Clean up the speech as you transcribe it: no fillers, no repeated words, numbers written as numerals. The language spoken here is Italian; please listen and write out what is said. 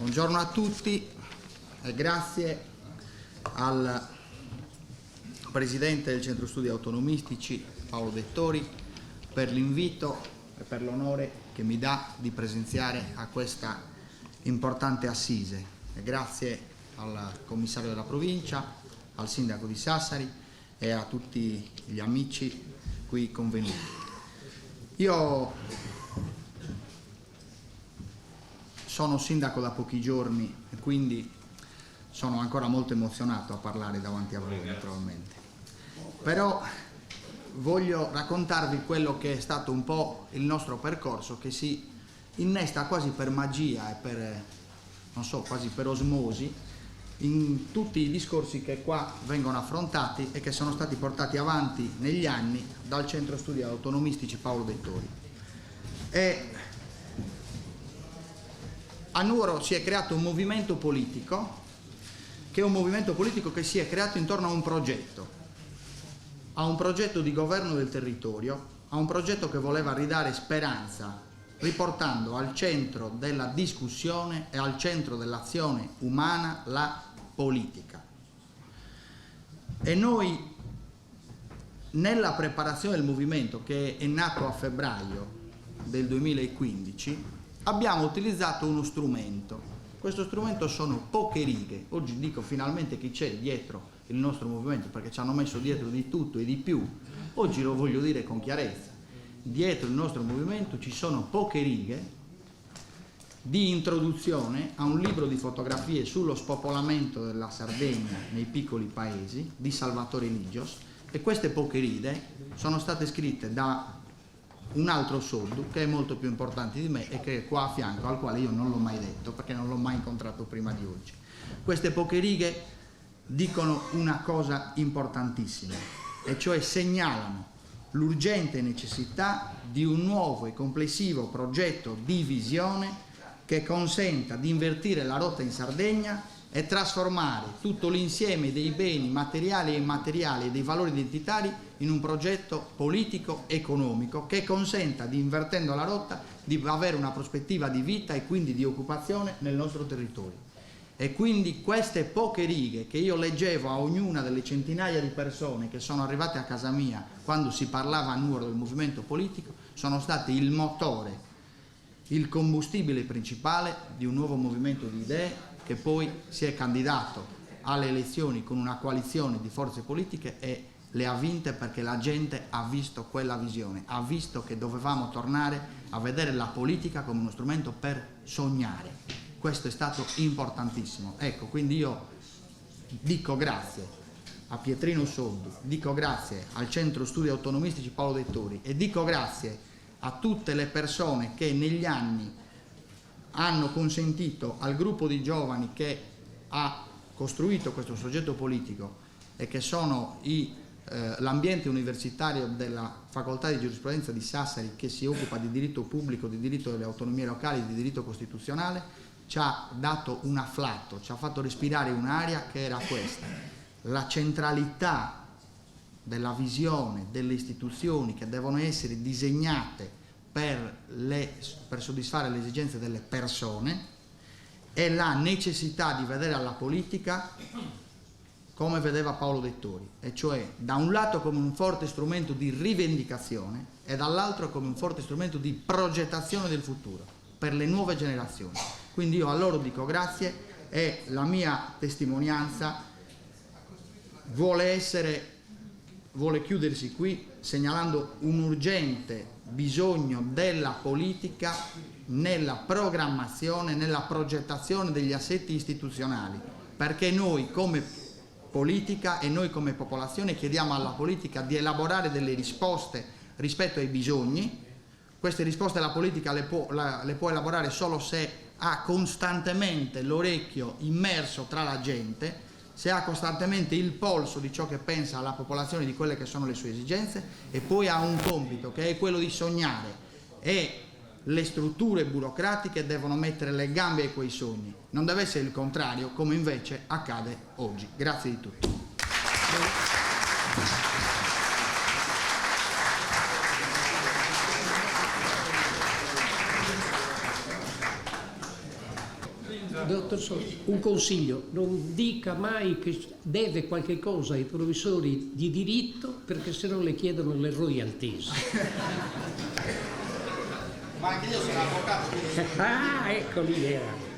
Buongiorno a tutti e grazie al Presidente del Centro Studi Autonomistici Paolo Dettori per l'invito e per l'onore che mi dà di presenziare a questa importante assise. E grazie al Commissario della Provincia, al Sindaco di Sassari e a tutti gli amici qui convenuti. Io sono sindaco da pochi giorni e quindi sono ancora molto emozionato a parlare davanti a voi, naturalmente. Però voglio raccontarvi quello che è stato un po' il nostro percorso, che si innesta quasi per magia e per, non so, quasi per osmosi, in tutti i discorsi che qua vengono affrontati e che sono stati portati avanti negli anni dal Centro Studi Autonomistici Paolo Dettori. A Nuoro si è creato un movimento politico, che è un movimento politico che si è creato intorno a un progetto di governo del territorio, a un progetto che voleva ridare speranza, riportando al centro della discussione e al centro dell'azione umana la politica. E noi, nella preparazione del movimento, che è nato a febbraio del 2015, abbiamo utilizzato uno strumento. Questo strumento sono poche righe. Oggi dico finalmente chi c'è dietro il nostro movimento, perché ci hanno messo dietro di tutto e di più. Oggi lo voglio dire con chiarezza. Dietro il nostro movimento ci sono poche righe di introduzione a un libro di fotografie sullo spopolamento della Sardegna nei piccoli paesi di Salvatore Ligios, e queste poche righe sono state scritte da un altro sordo che è molto più importante di me e che è qua a fianco, al quale io non l'ho mai detto perché non l'ho mai incontrato prima di oggi. Queste poche righe dicono una cosa importantissima, e cioè segnalano l'urgente necessità di un nuovo e complessivo progetto di visione che consenta di invertire la rotta in Sardegna e trasformare tutto l'insieme dei beni materiali e immateriali e dei valori identitari in un progetto politico-economico che consenta, di invertendo la rotta, di avere una prospettiva di vita e quindi di occupazione nel nostro territorio. E quindi queste poche righe che io leggevo a ognuna delle centinaia di persone che sono arrivate a casa mia quando si parlava a Nuoro del movimento politico sono state il motore, il combustibile principale di un nuovo movimento di idee che poi si è candidato alle elezioni con una coalizione di forze politiche e le ha vinte perché la gente ha visto quella visione, ha visto che dovevamo tornare a vedere la politica come uno strumento per sognare. Questo è stato importantissimo. Ecco, quindi io dico grazie a Pietrino Soldi, dico grazie al Centro Studi Autonomistici Paolo Dettori e dico grazie a tutte le persone che negli anni hanno consentito al gruppo di giovani che ha costruito questo soggetto politico e che sono l'ambiente universitario della Facoltà di Giurisprudenza di Sassari, che si occupa di diritto pubblico, di diritto delle autonomie locali, di diritto costituzionale, ci ha dato un afflatto, ci ha fatto respirare un'aria che era questa: la centralità della visione delle istituzioni che devono essere disegnate per soddisfare le esigenze delle persone, e la necessità di vedere alla politica come vedeva Paolo Dettori, e cioè da un lato come un forte strumento di rivendicazione e dall'altro come un forte strumento di progettazione del futuro per le nuove generazioni. Quindi io a loro dico grazie, e la mia testimonianza vuole chiudersi qui segnalando un urgente bisogno della politica nella programmazione, nella progettazione degli assetti istituzionali, perché noi come politica e noi come popolazione chiediamo alla politica di elaborare delle risposte rispetto ai bisogni. Queste risposte la politica le può elaborare solo se ha costantemente l'orecchio immerso tra la gente, se ha costantemente il polso di ciò che pensa la popolazione, di quelle che sono le sue esigenze, e poi ha un compito che è quello di sognare, e le strutture burocratiche devono mettere le gambe ai quei sogni. Non deve essere il contrario, come invece accade oggi. Grazie di tutto. Dottor Soli, un consiglio: non dica mai che deve qualche cosa ai professori di diritto, perché se no le chiedono le royalties. Ma anche io sono avvocato. Ah, ecco l'idea.